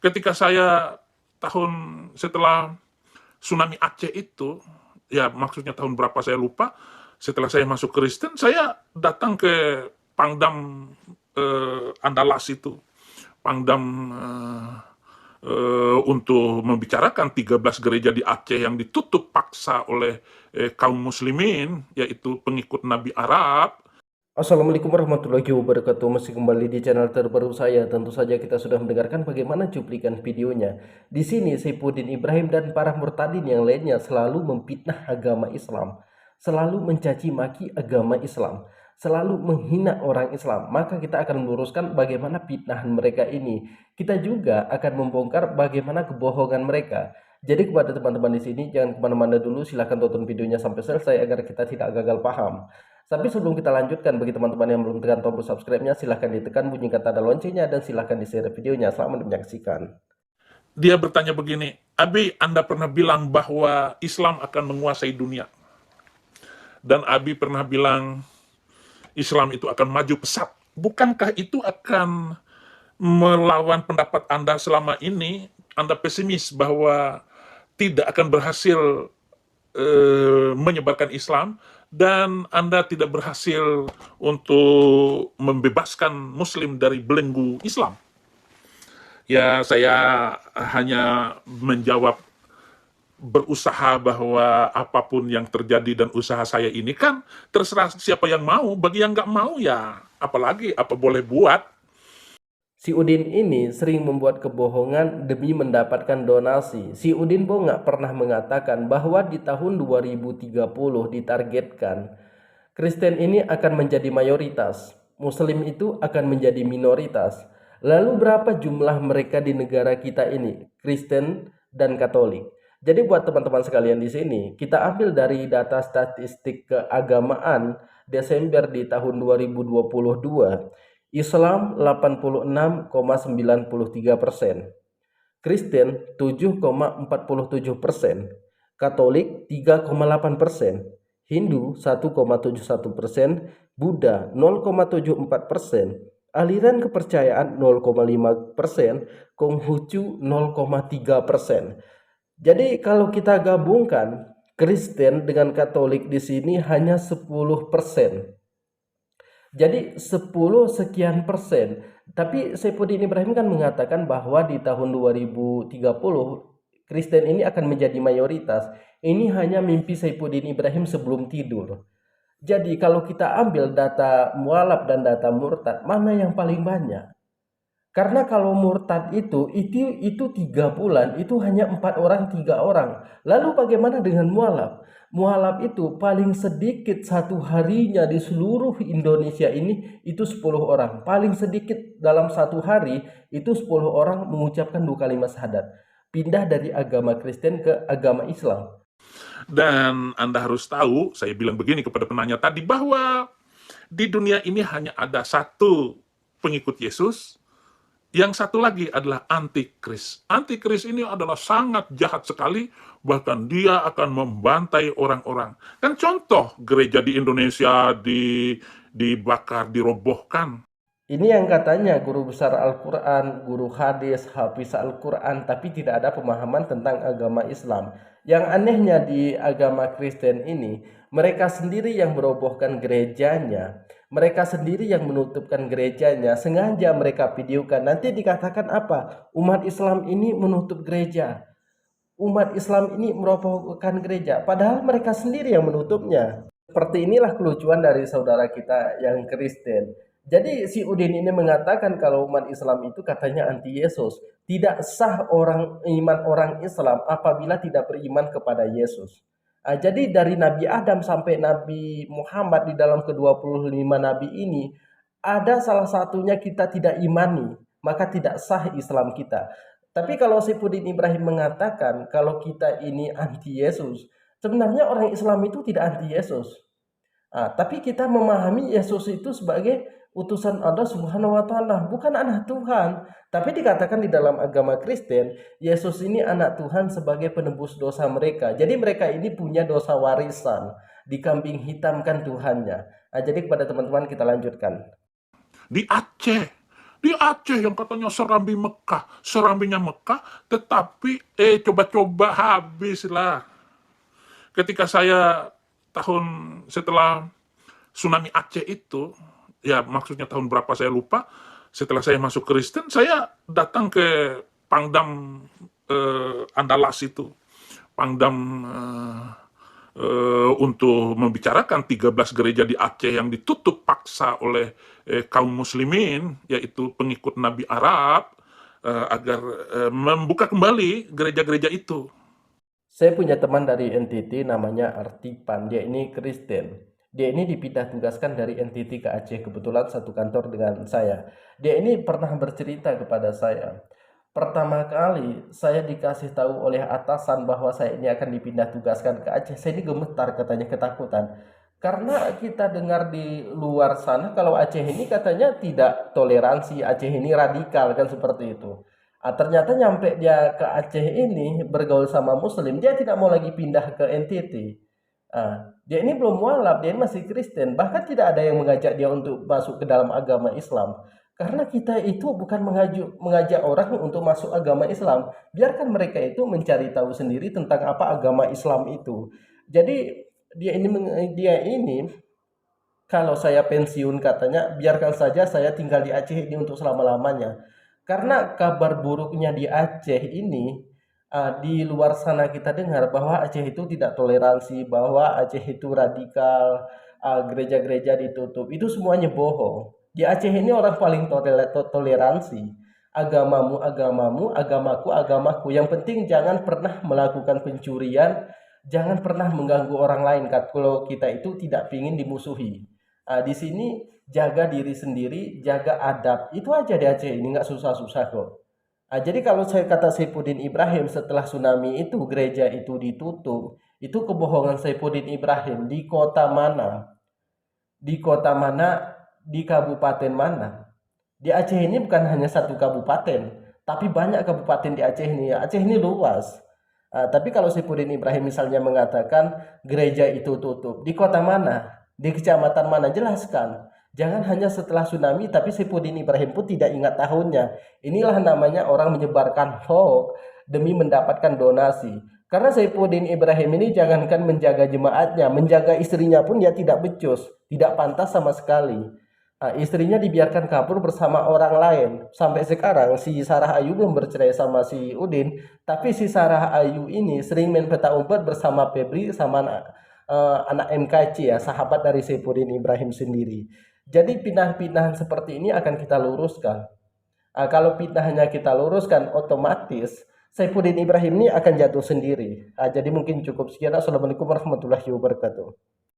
ketika saya setelah tsunami Aceh itu, ya maksudnya tahun berapa saya lupa, setelah saya masuk Kristen, saya datang ke Pangdam Andalas itu, Pangdam untuk membicarakan 13 gereja di Aceh yang ditutup paksa oleh kaum muslimin, yaitu pengikut Nabi Arab. Assalamualaikum warahmatullahi wabarakatuh. Masih kembali di channel terbaru saya. Tentu saja kita sudah mendengarkan bagaimana cuplikan videonya. Di sini Saifuddin Ibrahim dan para murtadin yang lainnya selalu memfitnah agama Islam, selalu mencaci maki agama Islam, selalu menghina orang Islam. Maka kita akan meluruskan bagaimana fitnahan mereka ini. Kita juga akan membongkar bagaimana kebohongan mereka. Jadi kepada teman-teman di sini, jangan kemana-mana dulu, silahkan tonton videonya sampai selesai agar kita tidak gagal paham. Tapi sebelum kita lanjutkan, bagi teman-teman yang belum tekan tombol subscribe-nya, silahkan ditekan bunyi tanda loncengnya dan silahkan di-share videonya. Selamat menyaksikan. Dia bertanya begini, Abi, Anda pernah bilang bahwa Islam akan menguasai dunia. Dan Abi pernah bilang Islam itu akan maju pesat. Bukankah itu akan melawan pendapat Anda selama ini? Anda pesimis bahwa tidak akan berhasil menyebarkan Islam, dan Anda tidak berhasil untuk membebaskan Muslim dari belenggu Islam. Ya, saya hanya menjawab berusaha bahwa apapun yang terjadi dan usaha saya ini kan terserah siapa yang mau. Bagi yang nggak mau ya apalagi apa boleh buat. Si Udin ini sering membuat kebohongan demi mendapatkan donasi. Si Udin pun nggak pernah mengatakan bahwa di tahun 2030 ditargetkan Kristen ini akan menjadi mayoritas, Muslim itu akan menjadi minoritas. Lalu berapa jumlah mereka di negara kita ini, Kristen dan Katolik? Jadi buat teman-teman sekalian di sini, kita ambil dari data statistik keagamaan Desember di tahun 2022. Islam 86,93%, Kristen 7,47%, Katolik 3,8%, Hindu 1,71%, Buddha 0,74%, aliran kepercayaan 0,5%, Konghucu 0,3%. Jadi kalau kita gabungkan Kristen dengan Katolik di sini hanya 10%. Jadi 10 sekian persen. Tapi Saifuddin Ibrahim kan mengatakan bahwa di tahun 2030 Kristen ini akan menjadi mayoritas. Ini hanya mimpi Saifuddin Ibrahim sebelum tidur. Jadi kalau kita ambil data mualaf dan data murtad, mana yang paling banyak? Karena kalau murtad itu 3 bulan itu hanya 4 orang 3 orang. Lalu bagaimana dengan mualaf? Mualaf itu paling sedikit satu harinya di seluruh Indonesia ini itu 10 orang. Paling sedikit dalam satu hari itu 10 orang mengucapkan 2 kalimat syahadat. Pindah dari agama Kristen ke agama Islam. Dan Anda harus tahu, saya bilang begini kepada penanya tadi, bahwa di dunia ini hanya ada satu pengikut Yesus, yang satu lagi adalah antikris. Antikris ini adalah sangat jahat sekali, bahkan dia akan membantai orang-orang. Kan contoh gereja di Indonesia dibakar, dirobohkan. Ini yang katanya guru besar Al-Quran, guru hadis, hafiz Al-Quran, tapi tidak ada pemahaman tentang agama Islam. Yang anehnya di agama Kristen ini, mereka sendiri yang merobohkan gerejanya. Mereka sendiri yang menutupkan gerejanya, sengaja mereka videokan. Nanti dikatakan apa? Umat Islam ini menutup gereja. Umat Islam ini merobohkan gereja. Padahal mereka sendiri yang menutupnya. Seperti inilah kelucuan dari saudara kita yang Kristen. Jadi si Udin ini mengatakan kalau umat Islam itu katanya anti Yesus. Tidak sah iman orang Islam apabila tidak beriman kepada Yesus. Jadi dari Nabi Adam sampai Nabi Muhammad di dalam ke-25 Nabi ini, ada salah satunya kita tidak imani, maka tidak sah Islam kita. Tapi kalau Saifuddin Ibrahim mengatakan kalau kita ini anti Yesus, sebenarnya orang Islam itu tidak anti Yesus. Tapi kita memahami Yesus itu sebagai utusan Allah Subhanahu wa taala, bukan anak Tuhan. Tapi dikatakan di dalam agama Kristen, Yesus ini anak Tuhan sebagai penebus dosa mereka. Jadi mereka ini punya dosa warisan, dikambing hitamkan Tuhannya. Jadi kepada teman-teman kita lanjutkan. Di Aceh, Di Aceh yang katanya serambinya Mekah, tetapi coba-coba habislah. Ketika saya setelah tsunami Aceh itu, ya maksudnya tahun berapa saya lupa, setelah saya masuk Kristen, saya datang ke Pangdam Andalas itu, Pangdam untuk membicarakan 13 gereja di Aceh yang ditutup paksa oleh kaum muslimin, yaitu pengikut Nabi Arab, agar membuka kembali gereja-gereja itu. Saya punya teman dari NTT namanya Artipan. Dia ini Kristen. Dia ini dipindah tugaskan dari NTT ke Aceh. Kebetulan satu kantor dengan saya. Dia ini pernah bercerita kepada saya. Pertama kali saya dikasih tahu oleh atasan bahwa saya ini akan dipindah tugaskan ke Aceh. Saya ini gemetar, katanya, ketakutan. Karena kita dengar di luar sana kalau Aceh ini katanya tidak toleransi, Aceh ini radikal, kan seperti itu. Ternyata nyampe dia ke Aceh ini bergaul sama Muslim, dia tidak mau lagi pindah ke NTT. Dia ini belum mualaf, dia ini masih Kristen. Bahkan tidak ada yang mengajak dia untuk masuk ke dalam agama Islam. Karena kita itu bukan mengajak orang untuk masuk agama Islam. Biarkan mereka itu mencari tahu sendiri tentang apa agama Islam itu. Jadi dia ini kalau saya pensiun, katanya, biarkan saja saya tinggal di Aceh ini untuk selama-lamanya. Karena kabar buruknya di Aceh ini, di luar sana kita dengar bahwa Aceh itu tidak toleransi, bahwa Aceh itu radikal, gereja-gereja ditutup. Itu semuanya bohong. Di Aceh ini orang paling toleransi. Agamamu, agamamu, agamaku, agamaku. Yang penting jangan pernah melakukan pencurian, jangan pernah mengganggu orang lain. Kalau kita itu tidak ingin dimusuhi. Di sini jaga diri sendiri, jaga adab. Itu aja di Aceh ini, nggak susah-susah kok. Jadi kalau saya kata Saifuddin Ibrahim setelah tsunami itu gereja itu ditutup, itu kebohongan Saifuddin Ibrahim. Di kota mana? Di kota mana? Di kabupaten mana? Di Aceh ini bukan hanya satu kabupaten, tapi banyak kabupaten di Aceh ini. Aceh ini luas. Tapi kalau Saifuddin Ibrahim misalnya mengatakan gereja itu tutup, di kota mana? Di kecamatan mana? Jelaskan. Jangan hanya setelah tsunami, tapi Saifuddin Ibrahim pun tidak ingat tahunnya. Inilah namanya orang menyebarkan hoax demi mendapatkan donasi. Karena Saifuddin Ibrahim ini jangankan menjaga jemaatnya, menjaga istrinya pun dia tidak becus, tidak pantas sama sekali. Istrinya dibiarkan kabur bersama orang lain. Sampai sekarang si Sarah Ayu belum bercerai sama si Udin, tapi si Sarah Ayu ini sering main peta umpet bersama Febri sama anak MKC, ya, sahabat dari Saifuddin Ibrahim sendiri. Jadi pindah-pindahan seperti ini akan kita luruskan. Kalau pindahnya kita luruskan, otomatis Saifuddin Ibrahim ini akan jatuh sendiri. Jadi mungkin cukup sekian. Assalamualaikum warahmatullahi wabarakatuh.